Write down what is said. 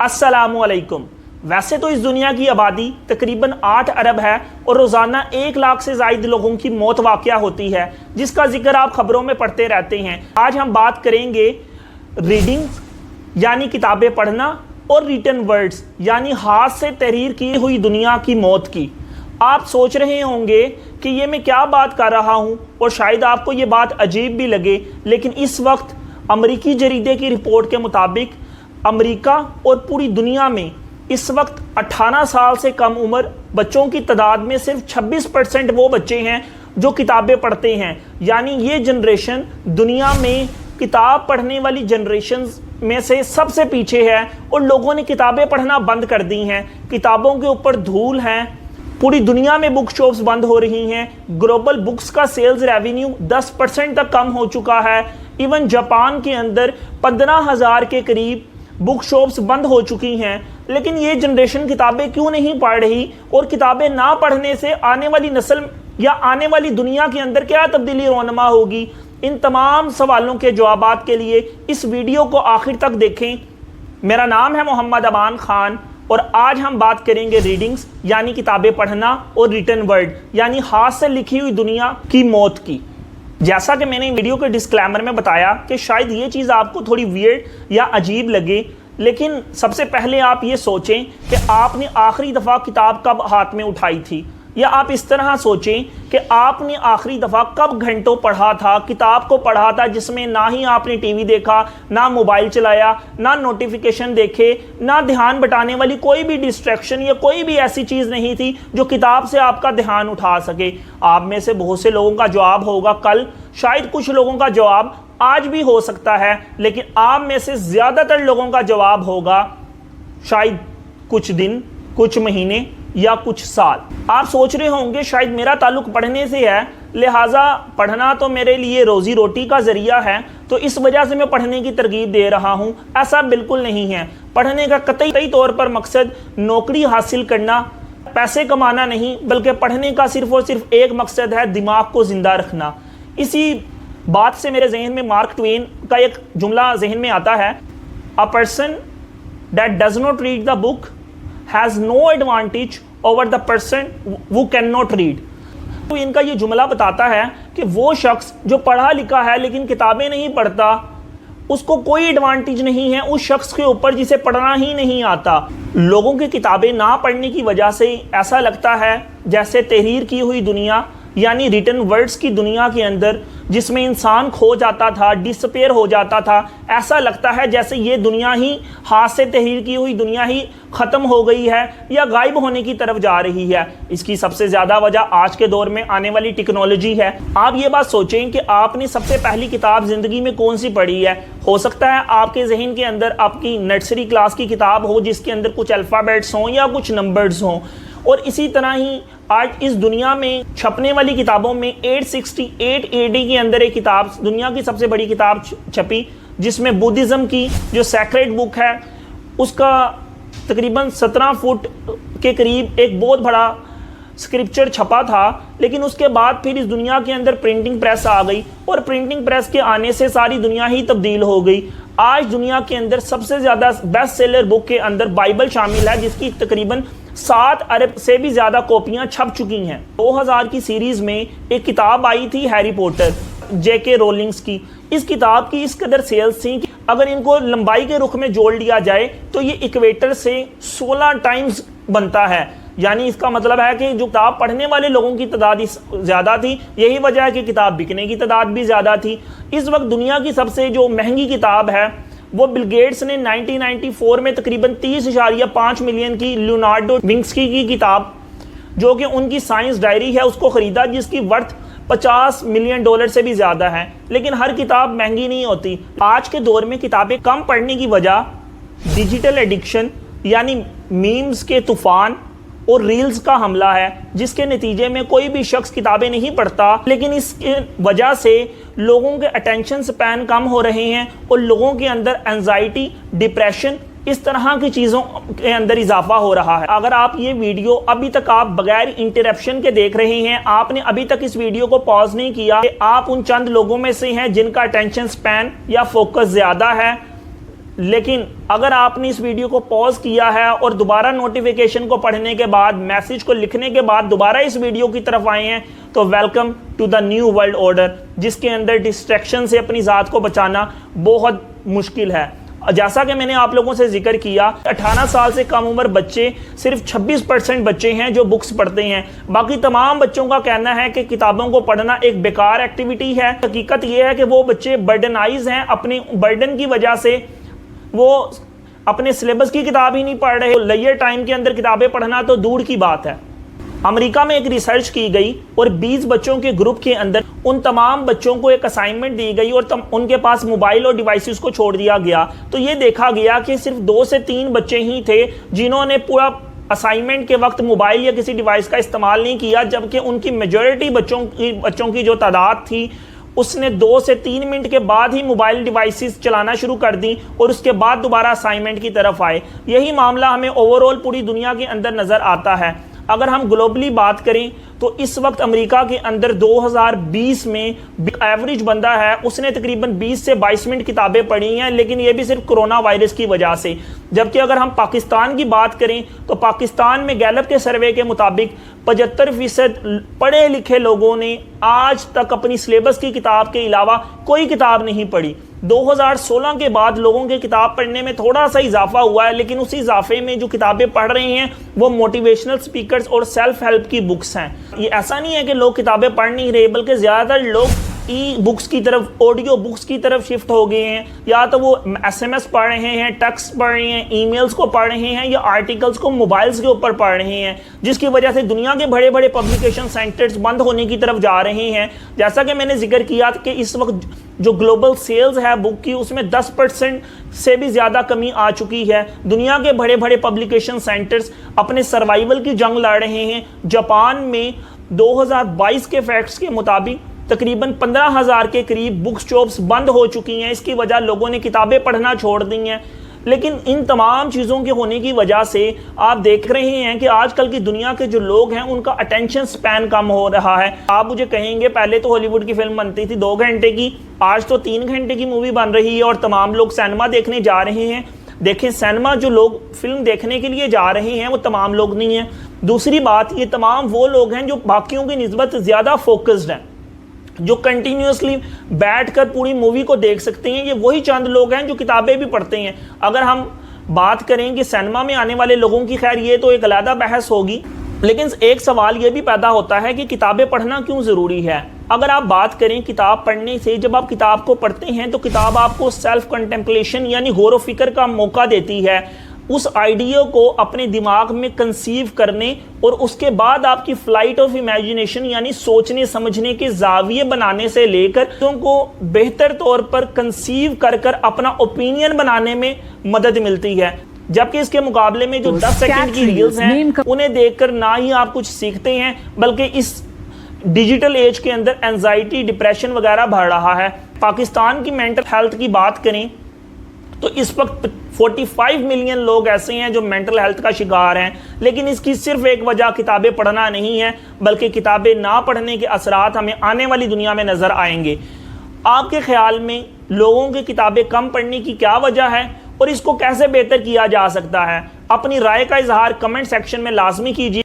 अस्सलामुअलैकुम। वैसे तो इस दुनिया की आबादी तकरीबन 8 अरब है और रोज़ाना 1 लाख से ज़ायद लोगों की मौत वाक़या होती है, जिसका जिक्र आप ख़बरों में पढ़ते रहते हैं। आज हम बात करेंगे रीडिंग्स यानी किताबें पढ़ना और रिटन वर्ड्स यानी हाथ से तहरीर की हुई दुनिया की मौत की। आप सोच रहे होंगे कि ये मैं क्या बात कर रहा हूँ और शायद आपको ये बात अजीब भी लगे, लेकिन इस वक्त अमरीकी जरीदे की रिपोर्ट के मुताबिक अमेरिका और पूरी दुनिया में इस वक्त 18 साल से कम उम्र बच्चों की तादाद में सिर्फ 26% वो बच्चे हैं जो किताबें पढ़ते हैं। यानी ये जनरेशन दुनिया में किताब पढ़ने वाली जनरेशन में से सबसे पीछे है और लोगों ने किताबें पढ़ना बंद कर दी हैं। किताबों के ऊपर धूल हैं। पूरी दुनिया में बुक शॉप्स बंद हो रही हैं। ग्लोबल बुक्स का सेल्स रेवेन्यू 10% तक कम हो चुका है। इवन जापान के अंदर 15,000 के करीब बुक शॉप्स बंद हो चुकी हैं। लेकिन ये जनरेशन किताबें क्यों नहीं पढ़ रही और किताबें ना पढ़ने से आने वाली नस्ल या आने वाली दुनिया के अंदर क्या तब्दीली रोनमा होगी? इन तमाम सवालों के जवाबात के लिए इस वीडियो को आखिर तक देखें। मेरा नाम है मोहम्मद अमान खान और आज हम बात करेंगे रीडिंग्स यानी किताबें पढ़ना और रिटन वर्ड यानी हाथ से लिखी हुई दुनिया की मौत की। जैसा कि मैंने वीडियो के डिस्क्लेमर में बताया कि शायद ये चीज़ आपको थोड़ी वियर्ड या अजीब लगे, लेकिन सबसे पहले आप ये सोचें कि आपने आखिरी दफ़ा किताब कब हाथ में उठाई थी, या आप इस तरह सोचें कि आपने आखिरी दफ़ा कब घंटों पढ़ा था, किताब को पढ़ा था, जिसमें ना ही आपने टीवी देखा, ना मोबाइल चलाया, ना नोटिफिकेशन देखे, ना ध्यान बटाने वाली कोई भी डिस्ट्रैक्शन या कोई भी ऐसी चीज़ नहीं थी जो किताब से आपका ध्यान उठा सके। आप में से बहुत से लोगों का जवाब होगा कल, शायद कुछ लोगों का जवाब आज भी हो सकता है, लेकिन आप में से ज़्यादातर लोगों का जवाब होगा शायद कुछ दिन, कुछ महीने या कुछ साल। आप सोच रहे होंगे शायद मेरा ताल्लुक पढ़ने से है, लिहाजा पढ़ना तो मेरे लिए रोज़ी रोटी का ज़रिया है, तो इस वजह से मैं पढ़ने की तरगीब दे रहा हूँ। ऐसा बिल्कुल नहीं है। पढ़ने का कतई तौर पर मकसद नौकरी हासिल करना, पैसे कमाना नहीं, बल्कि पढ़ने का सिर्फ और सिर्फ एक मकसद है, दिमाग को ज़िंदा रखना। इसी बात से मेरे जहन में मार्क ट्वेन का एक जुमला जहन में आता है, a person that does not read the book has no advantage over the person who can not read. तो इनका ये जुमला बताता है कि वो शख्स जो पढ़ा लिखा है लेकिन किताबें नहीं पढ़ता, उसको कोई एडवांटेज नहीं है उस शख्स के ऊपर जिसे पढ़ना ही नहीं आता। लोगों की किताबें ना पढ़ने की वजह से ऐसा लगता है जैसे तहरीर की हुई दुनिया यानी रिटन वर्ड्स की दुनिया के अंदर, जिसमें इंसान खो जाता था, डिसअपेयर हो जाता था, ऐसा लगता है जैसे ये दुनिया ही, हाथ से तहरीर की हुई दुनिया ही ख़त्म हो गई है या गायब होने की तरफ जा रही है। इसकी सबसे ज़्यादा वजह आज के दौर में आने वाली टेक्नोलॉजी है। आप ये बात सोचें कि आपने सबसे पहली किताब ज़िंदगी में कौन सी पढ़ी है। हो सकता है आपके जहन के अंदर आपकी नर्सरी क्लास की किताब हो जिसके अंदर कुछ अल्फ़ाबेट्स हों या कुछ नंबर्स हों। और इसी तरह ही आज इस दुनिया में छपने वाली किताबों में 868 AD के अंदर एक किताब, दुनिया की सबसे बड़ी किताब छपी, जिसमें बुद्धिज़्म की जो सैक्रेड बुक है उसका तकरीबन 17 फुट के करीब एक बहुत बड़ा स्क्रिप्चर छपा था। लेकिन उसके बाद फिर इस दुनिया के अंदर प्रिंटिंग प्रेस आ गई और प्रिंटिंग प्रेस के आने से सारी दुनिया ही तब्दील हो गई। आज दुनिया के अंदर सबसे ज़्यादा बेस्ट सेलर बुक के अंदर बाइबल शामिल है, जिसकी तकरीबन 7 अरब से भी ज़्यादा कॉपियाँ छप चुकी हैं। 2000 की सीरीज़ में एक किताब आई थी हैरी पॉटर, J.K. रोलिंग्स की। इस किताब की इस कदर सेल्स थी कि अगर इनको लंबाई के रुख में जोड़ लिया जाए तो ये इक्वेटर से 16 टाइम्स बनता है। यानी इसका मतलब है कि जो किताब पढ़ने वाले लोगों की तादाद ज़्यादा थी, यही वजह है कि किताब बिकने की तादाद भी ज़्यादा थी। इस वक्त दुनिया की सबसे जो महंगी किताब है वो बिल गेट्स ने 1994 में तकरीबन 30.5 मिलियन की लियोनार्डो विंस्की की किताब, जो कि उनकी साइंस डायरी है, उसको ख़रीदा, जिसकी वर्थ $50 मिलियन से भी ज़्यादा है। लेकिन हर किताब महंगी नहीं होती। आज के दौर में किताबें कम पढ़ने की वजह डिजिटल एडिक्शन यानी मीम्स के तूफ़ान और रील्स का हमला है, जिसके नतीजे में कोई भी शख्स किताबें नहीं पढ़ता। लेकिन इसके वजह से लोगों के अटेंशन स्पैन कम हो रहे हैं और लोगों के अंदर एंजाइटी, डिप्रेशन, इस तरह की चीज़ों के अंदर इजाफा हो रहा है। अगर आप ये वीडियो अभी तक आप बगैर इंटरप्शन के देख रहे हैं, आपने अभी तक इस वीडियो को पॉज नहीं किया, आप उन चंद लोगों में से हैं जिनका अटेंशन स्पैन या फोकस ज़्यादा है, लेकिन अगर आपने इस वीडियो को पॉज किया है और दोबारा नोटिफिकेशन को पढ़ने के बाद, मैसेज को लिखने के बाद दोबारा इस वीडियो की तरफ आए हैं, तो welcome to the new world order, जिसके अंदर डिस्ट्रैक्शन से अपनी ज़ात को बचाना बहुत मुश्किल है। जैसा कि मैंने आप लोगों से जिक्र किया, 18 साल से कम उम्र बच्चे सिर्फ 26% बच्चे हैं जो बुक्स पढ़ते हैं। बाकी तमाम बच्चों का कहना है कि किताबों को पढ़ना एक बेकार एक्टिविटी है। हकीकत यह है कि वो बच्चे बर्डनाइज हैं, अपने बर्डन की वजह से वो अपने सिलेबस की किताब ही नहीं पढ़ रहे। लेयर टाइम के अंदर किताबें पढ़ना तो दूर की बात है। अमेरिका में एक रिसर्च की गई और 20 बच्चों के ग्रुप के अंदर उन तमाम बच्चों को एक असाइनमेंट दी गई और उनके पास मोबाइल और डिवाइसेस को छोड़ दिया गया। तो ये देखा गया कि सिर्फ 2 से 3 बच्चे ही थे जिन्होंने पूरा असाइनमेंट के वक्त मोबाइल या किसी डिवाइस का इस्तेमाल नहीं किया, जबकि उनकी मेजॉरिटी बच्चों की जो तादाद थी उसने 2 से 3 मिनट के बाद ही मोबाइल डिवाइसेस चलाना शुरू कर दी और उसके बाद दोबारा असाइनमेंट की तरफ आए। यही मामला हमें ओवरऑल पूरी दुनिया के अंदर नज़र आता है। अगर हम ग्लोबली बात करें तो इस वक्त अमेरिका के अंदर 2020 में एवरेज बंदा है, उसने तकरीबन 20 से 22 मिनट किताबें पढ़ी हैं, लेकिन ये भी सिर्फ कोरोना वायरस की वजह से। जबकि अगर हम पाकिस्तान की बात करें तो पाकिस्तान में गैलप के सर्वे के मुताबिक 75% पढ़े लिखे लोगों ने आज तक अपनी सिलेबस की किताब के अलावा कोई किताब नहीं पढ़ी। 2016 के बाद लोगों के किताब पढ़ने में थोड़ा सा इजाफा हुआ है, लेकिन उस इजाफे में जो किताबें पढ़ रहे हैं वो मोटिवेशनल स्पीकर्स और सेल्फ हेल्प की बुक्स हैं। ये ऐसा नहीं है कि लोग किताबें पढ़ नहीं रहे, बल्कि ज़्यादातर लोग ई बुक्स की तरफ, ऑडियो बुक्स की तरफ शिफ्ट हो गए हैं। या तो वो SMS पढ़ रहे हैं, टेक्स्ट पढ़ रहे हैं, ईमेल्स को पढ़ रहे हैं, या आर्टिकल्स को मोबाइल्स के ऊपर पढ़ रहे हैं, जिसकी वजह से दुनिया के बड़े बड़े पब्लिकेशन सेंटर्स बंद होने की तरफ जा रहे हैं। जैसा कि मैंने जिक्र किया कि इस वक्त जो ग्लोबल सेल्स है बुक की, उसमें 10% से भी ज़्यादा कमी आ चुकी है। दुनिया के बड़े बड़े पब्लिकेशन सेंटर्स अपने सर्वाइवल की जंग लड़ रहे हैं। जापान में 2022 के फैक्ट्स के मुताबिक तकरीबन 15,000 के करीब बुक शॉप्स बंद हो चुकी हैं। इसकी वजह लोगों ने किताबें पढ़ना छोड़ दी हैं। लेकिन इन तमाम चीज़ों के होने की वजह से आप देख रहे हैं कि आजकल की दुनिया के जो लोग हैं उनका अटेंशन स्पैन कम हो रहा है। आप मुझे कहेंगे पहले तो हॉलीवुड की फिल्म बनती थी 2 घंटे की, आज तो 3 घंटे की मूवी बन रही है और तमाम लोग सिनेमा देखने जा रहे हैं। देखें, सिनेमा जो लोग फिल्म देखने के लिए जा रहे हैं वो तमाम लोग नहीं हैं। दूसरी बात, ये तमाम वो लोग हैं जो बाकियों की निस्बत ज़्यादा फोकस्ड हैं, जो कंटिन्यूसली बैठकर पूरी मूवी को देख सकते हैं। ये वही चंद लोग हैं जो किताबें भी पढ़ते हैं। अगर हम बात करें कि सिनेमा में आने वाले लोगों की, खैर ये तो एक अलग बहस होगी, लेकिन एक सवाल ये भी पैदा होता है कि किताबें पढ़ना क्यों ज़रूरी है। अगर आप बात करें किताब पढ़ने से, जब आप किताब को पढ़ते हैं तो किताब आपको सेल्फ कंटेम्पलेशन यानी गौर व फिक्र का मौका देती है, उस आइडिया को अपने दिमाग में कंसीव करने और उसके बाद आपकी फ्लाइट ऑफ इमेजिनेशन यानी सोचने समझने के जाविये बनाने से लेकर उनको बेहतर तौर पर कंसीव कर कर अपना ओपिनियन बनाने में मदद मिलती है। जबकि इसके मुकाबले में जो 10 सेकंड की रील्स हैं उन्हें देखकर ना ही आप कुछ सीखते हैं, बल्कि इस डिजिटल एज के अंदर एंजाइटी, डिप्रेशन वगैरह बढ़ रहा है। पाकिस्तान की मेंटल हेल्थ की बात करें तो इस वक्त 45 मिलियन लोग ऐसे हैं जो मेंटल हेल्थ का शिकार हैं। लेकिन इसकी सिर्फ एक वजह किताबें पढ़ना नहीं है, बल्कि किताबें ना पढ़ने के असरात हमें आने वाली दुनिया में नज़र आएंगे। आपके ख्याल में लोगों की किताबें कम पढ़ने की क्या वजह है और इसको कैसे बेहतर किया जा सकता है? अपनी राय का इजहार कमेंट सेक्शन में लाजमी कीजिए।